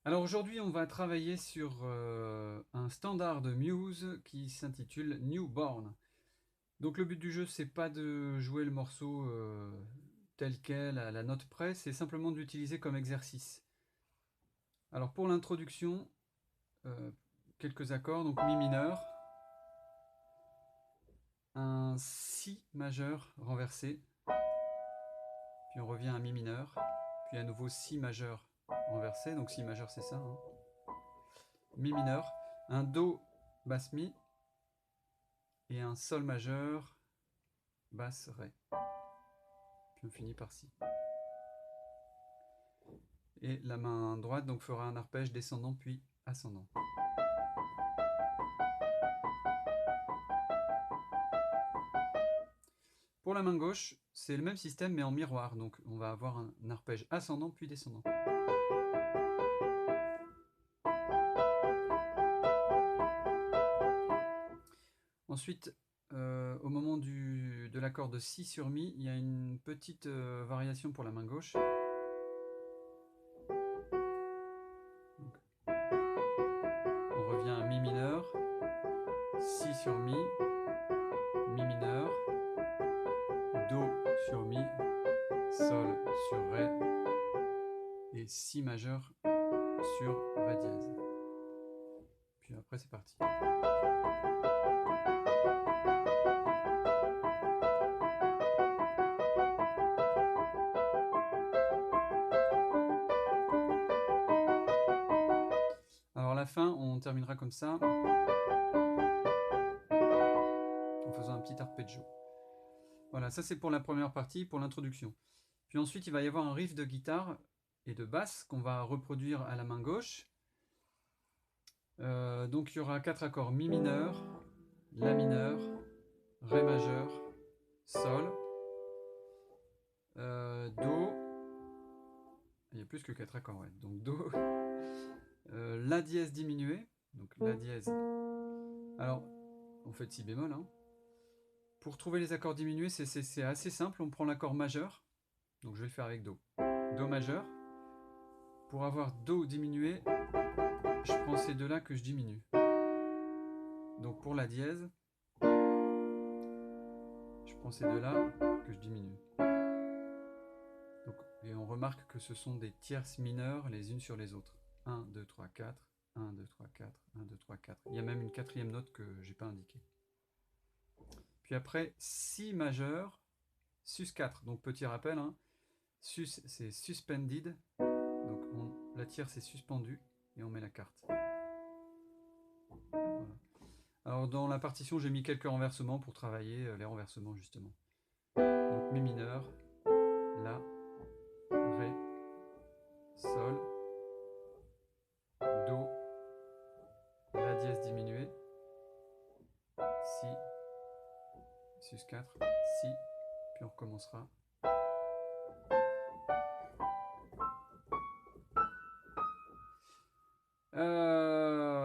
Alors aujourd'hui, on va travailler sur un standard de Muse qui s'intitule Newborn. Donc le but du jeu, c'est pas de jouer le morceau tel quel, à la note près, c'est simplement de l'utiliser comme exercice. Alors pour l'introduction, euh, quelques accords, donc Mi mineur, un Si majeur renversé, puis on revient à Mi mineur, puis à nouveau Si majeur renversé, donc Si majeur c'est ça, hein. Mi mineur, un Do basse Mi, et un Sol majeur, basse Ré. Puis on finit par Si. Et la main droite donc fera un arpège descendant puis ascendant. Pour la main gauche, c'est le même système mais en miroir. Donc on va avoir un arpège ascendant puis descendant. Ensuite, au moment de l'accord de Si sur Mi, il y a une petite variation pour la main gauche. Donc, on revient à Mi mineur, Si sur Mi, Mi mineur, Do sur Mi, Sol sur Ré et Si majeur sur Ré dièse. Puis après c'est parti. Alors à la fin, on terminera comme ça, en faisant un petit arpeggio. Voilà, ça c'est pour la première partie, pour l'introduction. Puis ensuite, il va y avoir un riff de guitare et de basse qu'on va reproduire à la main gauche. Donc il y aura 4 accords: Mi mineur, La mineur, Ré majeur, Sol, Do. Il y a plus que 4 accords, ouais. Donc Do, La dièse diminué, donc La dièse. Alors, on fait Si bémol, hein. Pour trouver les accords diminués, c'est assez simple. On prend l'accord majeur, donc je vais le faire avec Do. Do majeur. Pour avoir Do diminué, je prends ces deux-là que je diminue. Donc pour la dièse, je prends ces deux-là que je diminue. Donc, et on remarque que ce sont des tierces mineures les unes sur les autres. 1, 2, 3, 4, 1, 2, 3, 4, 1, 2, 3, 4. Il y a même une quatrième note que je n'ai pas indiquée. Puis après, Si majeur, sus 4. Donc petit rappel, hein. Sus c'est suspended, donc la tierce est suspendue et on met la carte. Voilà. Alors dans la partition, j'ai mis quelques renversements pour travailler les renversements justement. Donc Mi mineur, La, Ré, Sol, Do, La dièse diminuée, Si, sus 4, Si, puis on recommencera.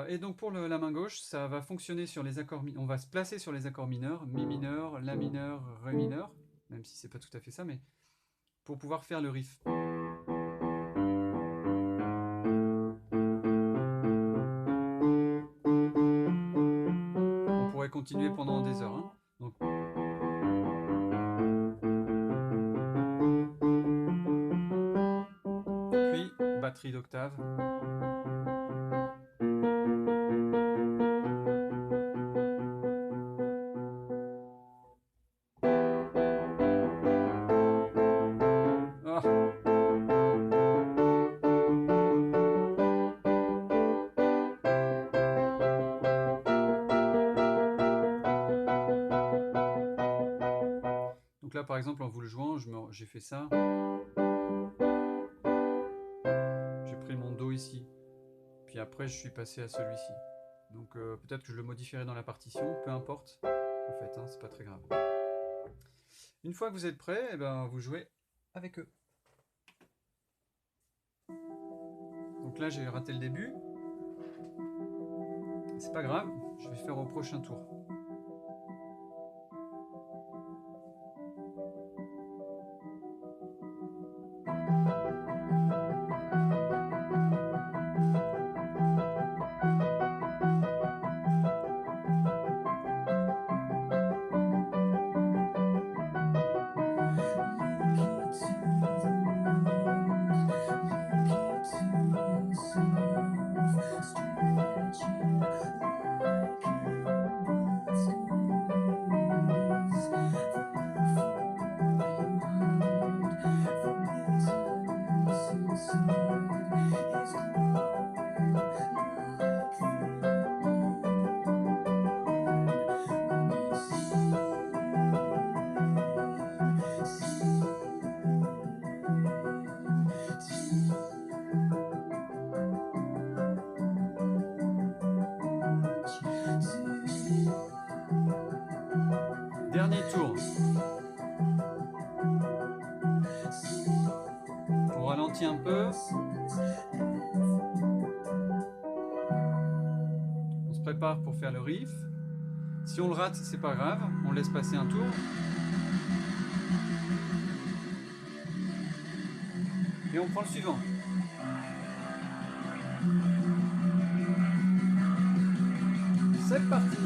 Et donc pour la main gauche, ça va fonctionner sur les accords. On va se placer sur les accords mineurs, Mi mineur, La mineur, Ré mineur, même si c'est pas tout à fait ça, mais pour pouvoir faire le riff. On pourrait continuer pendant des heures, hein. Donc, puis batterie d'octave. Oh. Donc là, par exemple, en vous le jouant, j'ai fait ça. J'ai pris mon Do ici. Puis après, je suis passé à celui-ci. Donc peut-être que je le modifierai dans la partition, peu importe. En fait, hein, c'est pas très grave. Une fois que vous êtes prêts, eh ben, vous jouez avec eux. Donc là, j'ai raté le début. C'est pas grave, je vais faire au prochain tour. prépare pour faire le riff. Si on le rate, c'est pas grave, on laisse passer un tour. Et on prend le suivant. C'est parti!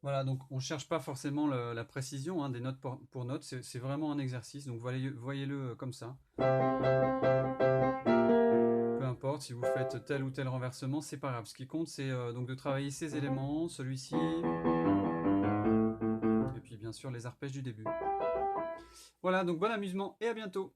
Voilà, donc on ne cherche pas forcément la précision hein, des notes pour notes, c'est vraiment un exercice, donc voyez-le comme ça. Peu importe si vous faites tel ou tel renversement, c'est pas grave. Ce qui compte, c'est donc de travailler ces éléments, celui-ci, et puis bien sûr les arpèges du début. Voilà, donc bon amusement et à bientôt!